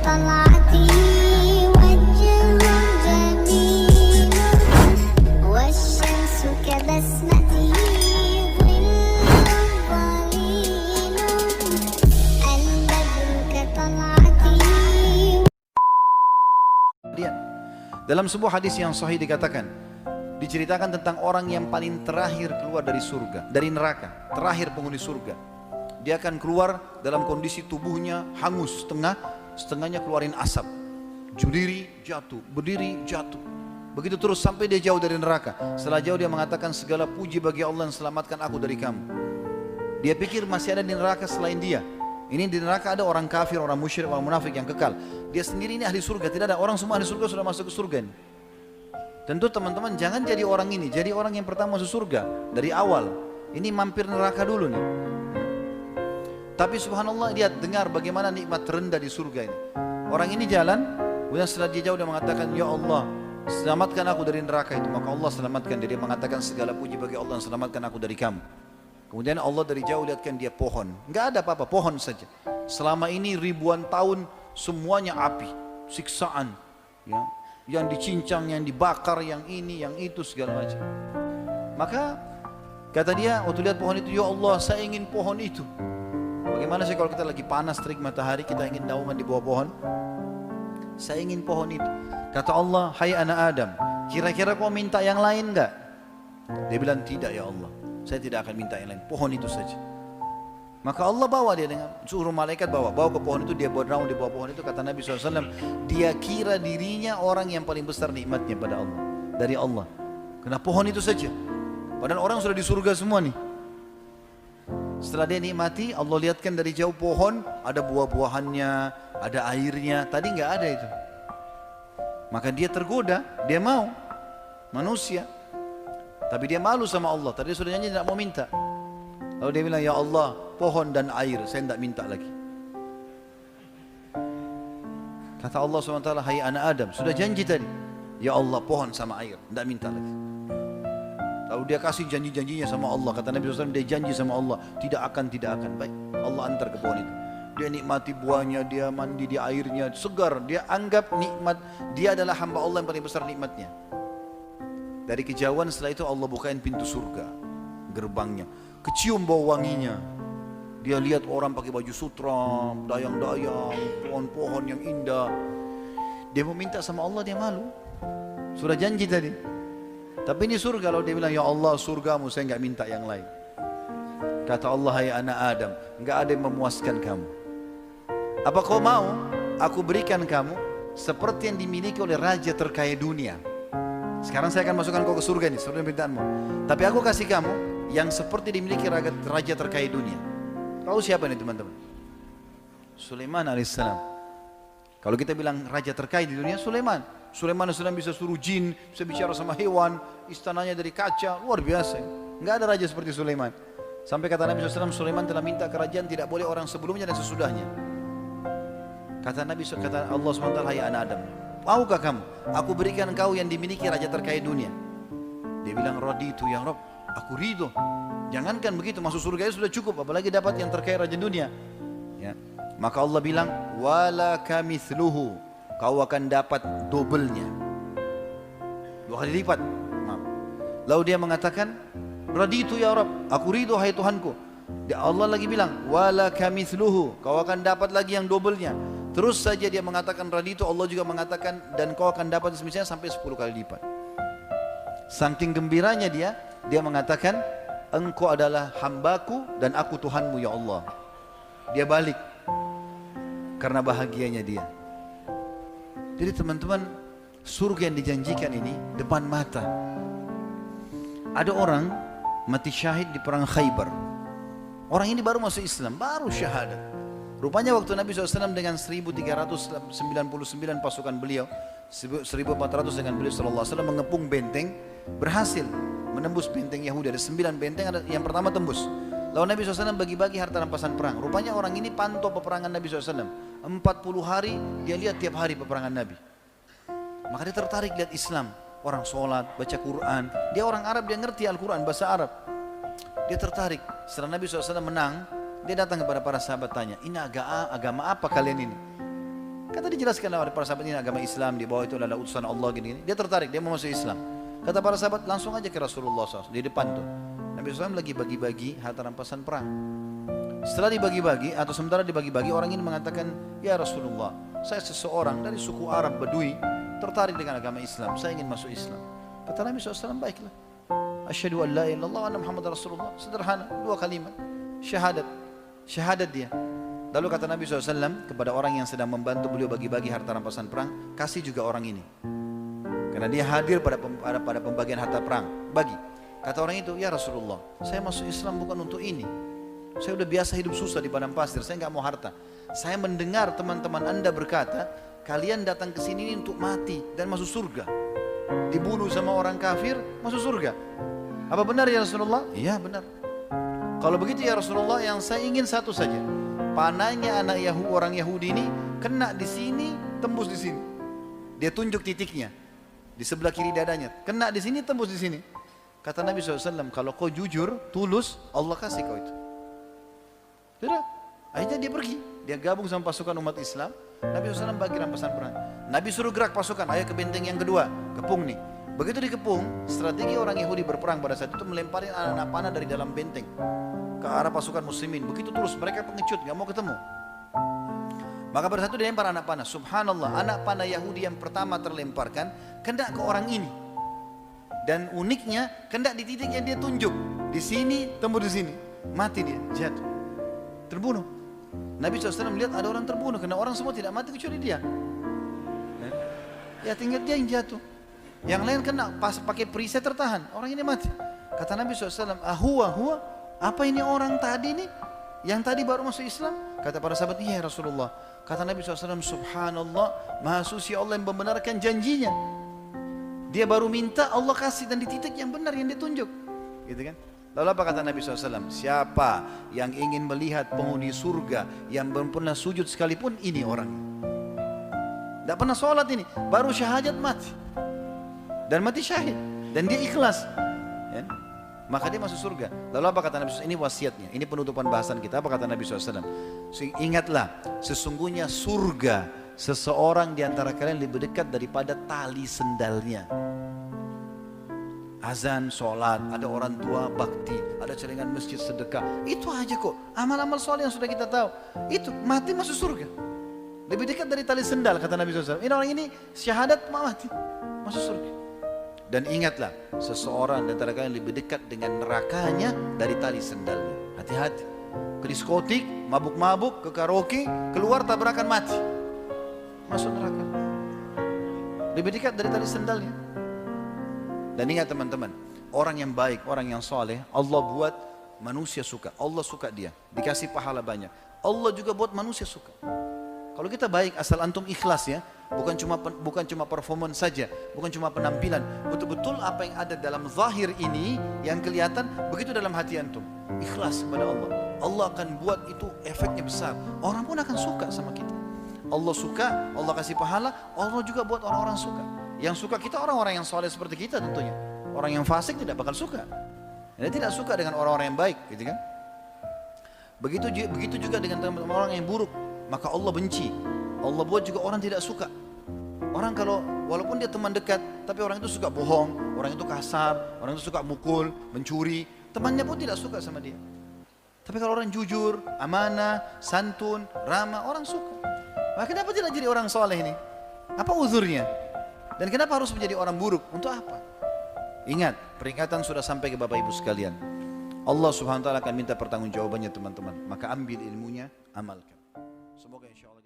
كطلعتي وجه جميل والشمس كبسمتي ظل ظليل البدر كطلعتي. Dalam sebuah hadis yang sahih dikatakan, diceritakan tentang orang yang paling terakhir keluar dari surga, dari neraka, terakhir penghuni surga. Dia akan keluar dalam kondisi tubuhnya hangus, setengahnya keluarin asap. Berdiri jatuh, berdiri jatuh. Begitu terus sampai dia jauh dari neraka. Setelah jauh dia mengatakan, segala puji bagi Allah yang selamatkan aku dari kamu. Dia pikir masih ada di neraka selain dia. Ini di neraka ada orang kafir, orang musyrik, orang munafik yang kekal. Dia sendiri ini ahli surga, tidak ada orang semua ahli surga sudah masuk ke surga ini. Tentu teman-teman jangan jadi orang ini, jadi orang yang pertama masuk surga dari awal. Ini mampir neraka dulu nih. Tapi subhanallah dia dengar bagaimana nikmat terendah di surga ini. Orang ini jalan, kemudian setelah dia jauh dia mengatakan, ya Allah, selamatkan aku dari neraka itu. Maka Allah selamatkan dia, mengatakan segala puji bagi Allah yang selamatkan aku dari kamu. Kemudian Allah dari jauh lihatkan dia pohon, nggak ada apa-apa, pohon saja. Selama ini ribuan tahun semuanya api, siksaan, ya, yang dicincang, yang dibakar, yang ini, yang itu segala macam. Maka kata dia waktu lihat pohon itu, ya Allah saya ingin pohon itu. Bagaimana sih kalau kita lagi panas terik matahari, kita ingin naungan di bawah pohon? Saya ingin pohon itu. Kata Allah, hai anak Adam, kira-kira kau minta yang lain enggak? Dia bilang tidak ya Allah, saya tidak akan minta yang lain, pohon itu saja. Maka Allah bawa dia dengan suruh malaikat bawa ke pohon itu, dia buat raung di bawah pohon itu. Kata Nabi SAW, dia kira dirinya orang yang paling besar nikmatnya pada Allah, dari Allah, karena pohon itu saja. Padahal orang sudah di surga semua nih. Setelah dia nikmati, Allah lihatkan dari jauh pohon, ada buah-buahannya, ada airnya. Tadi nggak ada itu. Maka dia tergoda, dia mau manusia. Tapi dia malu sama Allah. Tadi sudah janji tidak mau minta. Lalu dia bilang, ya Allah, pohon dan air, saya tidak minta lagi. Kata Allah SWT, hai anak Adam, sudah janji tadi. Ya Allah, pohon sama air, tidak minta lagi. Lalu dia kasih janji-janjinya sama Allah. Kata Nabi SAW, dia janji sama Allah, tidak akan. Baik, Allah antar ke pohon itu. Dia nikmati buahnya, dia mandi di airnya, segar. Dia anggap nikmat, dia adalah hamba Allah yang paling besar nikmatnya. Dari kejauhan setelah itu Allah bukain pintu surga, gerbangnya. Kecium bau wanginya. Dia lihat orang pakai baju sutra, dayang-dayang, pohon-pohon yang indah. Dia mau minta sama Allah, dia malu. Sudah janji tadi. Tapi ini surga, kalau dia bilang, ya Allah surgamu, saya nggak minta yang lain. Kata Allah, hai anak Adam, nggak ada yang memuaskan kamu. Apa kau mau aku berikan kamu seperti yang dimiliki oleh raja terkaya dunia? Sekarang saya akan masukkan kau ke surga ini, seperti permintaanmu. Tapi aku kasih kamu yang seperti dimiliki raja terkaya dunia. Tahu siapa ini teman-teman? Sulaiman alaihissalam. Kalau kita bilang raja terkaya di dunia, Sulaiman. Sulaiman alaihissalam bisa suruh jin, bisa bicara sama hewan, istananya dari kaca, luar biasa. Enggak ada raja seperti Sulaiman. Sampai kata Nabi SAW, Sulaiman telah minta kerajaan tidak boleh orang sebelumnya dan sesudahnya. Kata Allah SWT, hai anak Adam, maukah kamu? Aku berikan kau yang dimiliki raja terkaya dunia. Dia bilang, raditu ya Rabb, aku ridho. Jangankan begitu, masuk surga sudah cukup, apalagi dapat yang terkaya raja dunia. Ya. Maka Allah bilang, wala kamithluhu, kau akan dapat dobelnya, 2 kali lipat. Lalu dia mengatakan, raditu ya Rabb, aku ridho hai Tuhanku. Allah lagi bilang, wala kamithluhu, kau akan dapat lagi yang dobelnya. Terus saja dia mengatakan raditu, Allah juga mengatakan, dan kau akan dapat semisalnya sampai 10 kali lipat. Saking gembiranya dia mengatakan, engkau adalah hambaku dan aku Tuhanmu ya Allah. Dia balik karena bahagianya dia. Jadi teman-teman, surga yang dijanjikan ini depan mata. Ada orang mati syahid di perang Khaybar. Orang ini baru masuk Islam, baru syahadat. Rupanya waktu Nabi SAW dengan 1399 pasukan beliau, 1400 dengan beliau SAW mengepung benteng, berhasil menembus benteng Yahudi. Ada 9 benteng, ada yang pertama tembus. Lalu Nabi SAW bagi-bagi harta rampasan perang. Rupanya orang ini pantau peperangan Nabi SAW. 40 hari dia lihat tiap hari peperangan Nabi. Maka dia tertarik lihat Islam. Orang sholat, baca Quran. Dia orang Arab, dia ngerti Al-Quran, bahasa Arab. Dia tertarik. Setelah Nabi SAW menang, dia datang kepada para sahabat tanya, ini agama apa kalian ini? Kata dijelaskan oleh para sahabat ini agama Islam, di bawah itu adalah utusan Allah gini-gini. Dia tertarik, dia mau masuk Islam. Kata para sahabat langsung aja ke Rasulullah SAW di depan tuh. Nabi SAW lagi bagi-bagi harta rampasan perang. Setelah dibagi-bagi atau sementara dibagi-bagi, orang ini mengatakan, ya Rasulullah, saya seseorang dari suku Arab Badui tertarik dengan agama Islam, saya ingin masuk Islam. Kata Nabi SAW, baiklah. Asyhadu an la ilaha illallah wa anna Muhammad Rasulullah. Sederhana, 2 kalimat. Syahadat dia. Lalu kata Nabi SAW kepada orang yang sedang membantu beliau bagi-bagi harta rampasan perang, kasih juga orang ini. Karena dia hadir pada pembagian harta perang, bagi. Kata orang itu, ya Rasulullah, saya masuk Islam bukan untuk ini. Saya udah biasa hidup susah di padang pasir, saya nggak mau harta. Saya mendengar teman-teman Anda berkata, kalian datang ke sini untuk mati dan masuk surga. Dibunuh sama orang kafir, masuk surga. Apa benar ya Rasulullah? Iya benar. Kalau begitu ya Rasulullah, yang saya ingin satu saja. Panahnya orang Yahudi ini kena di sini, tembus di sini. Dia tunjuk titiknya di sebelah kiri dadanya. Kena di sini, tembus di sini. Kata Nabi SAW, kalau kau jujur, tulus, Allah kasih kau itu. Sudah. Akhirnya dia pergi. Dia gabung sama pasukan umat Islam. Nabi SAW bagi rampasan perang. Nabi suruh gerak pasukan, ayo ke benteng yang kedua, kepung nih. Begitu dikepung, strategi orang Yahudi berperang pada saat itu melemparin anak-anak panah dari dalam benteng ke arah pasukan muslimin. Begitu terus, mereka pengecut, gak mau ketemu. Maka pada saat itu dilempar anak panah. Subhanallah, anak panah Yahudi yang pertama terlemparkan kena ke orang ini. Dan uniknya, kena di titik yang dia tunjuk. Di sini, tembus di sini. Mati dia, jatuh. Terbunuh. Nabi SAW melihat ada orang terbunuh, karena orang semua tidak mati kecuali dia. Ya tinggal dia yang jatuh. Yang lain kena pas pakai perisai tertahan, orang ini mati. Kata Nabi SAW, huwa, apa ini orang tadi nih? Yang tadi baru masuk Islam? Kata para sahabat, iya Rasulullah. Kata Nabi SAW, subhanallah, maha suci Allah yang membenarkan janjinya. Dia baru minta, Allah kasih, dan di titik yang benar yang ditunjuk. Gitu kan? Lalu apa kata Nabi SAW? Siapa yang ingin melihat penghuni surga yang belum pernah sujud sekalipun, ini orang. Tidak pernah sholat ini, baru syahadat mati. Dan mati syahid. Dan dia ikhlas. Ya? Maka dia masuk surga. Lalu apa kata Nabi SAW? Ini wasiatnya, ini penutupan bahasan kita. Apa kata Nabi SAW? Ingatlah, sesungguhnya surga seseorang di antara kalian lebih dekat daripada tali sendalnya. Azan, sholat, ada orang tua bakti, ada celengan masjid sedekah. Itu aja kok, amal-amal soleh yang sudah kita tahu. Itu, mati masuk surga. Lebih dekat dari tali sendal, kata Nabi SAW. Ini orang ini syahadat mati, masuk surga. Dan ingatlah, seseorang di antara kalian lebih dekat dengan nerakanya dari tali sendalnya. Hati-hati. Ke diskotik, mabuk-mabuk, ke karaoke, keluar tabrakan mati. Masuk neraka. Lebih dekat dari tali sendalnya. Dan ingat teman-teman, orang yang baik, orang yang soleh, Allah buat manusia suka. Allah suka dia, dikasih pahala banyak. Allah juga buat manusia suka. Kalau kita baik, asal antum ikhlas ya, bukan cuma performance saja, bukan cuma penampilan, betul-betul apa yang ada dalam zahir ini yang kelihatan, begitu dalam hati antum. Ikhlas kepada Allah. Allah akan buat itu efeknya besar. Orang pun akan suka sama kita. Allah suka, Allah kasih pahala, Allah juga buat orang-orang suka. Yang suka kita orang-orang yang soleh seperti kita tentunya. Orang yang fasik tidak bakal suka. Dia tidak suka dengan orang-orang yang baik, gitu kan? Begitu juga dengan orang yang buruk, maka Allah benci. Allah buat juga orang tidak suka. Orang kalau walaupun dia teman dekat, tapi orang itu suka bohong, orang itu kasar, orang itu suka mukul, mencuri, temannya pun tidak suka sama dia. Tapi kalau orang jujur, amanah, santun, ramah, orang suka. Maka kenapa tidak jadi orang soleh ini? Apa uzurnya? Dan kenapa harus menjadi orang buruk? Untuk apa? Ingat, peringatan sudah sampai ke Bapak Ibu sekalian. Allah Subhanahu wa taala akan minta pertanggungjawabannya teman-teman. Maka ambil ilmunya, amalkan. Semoga insya Allah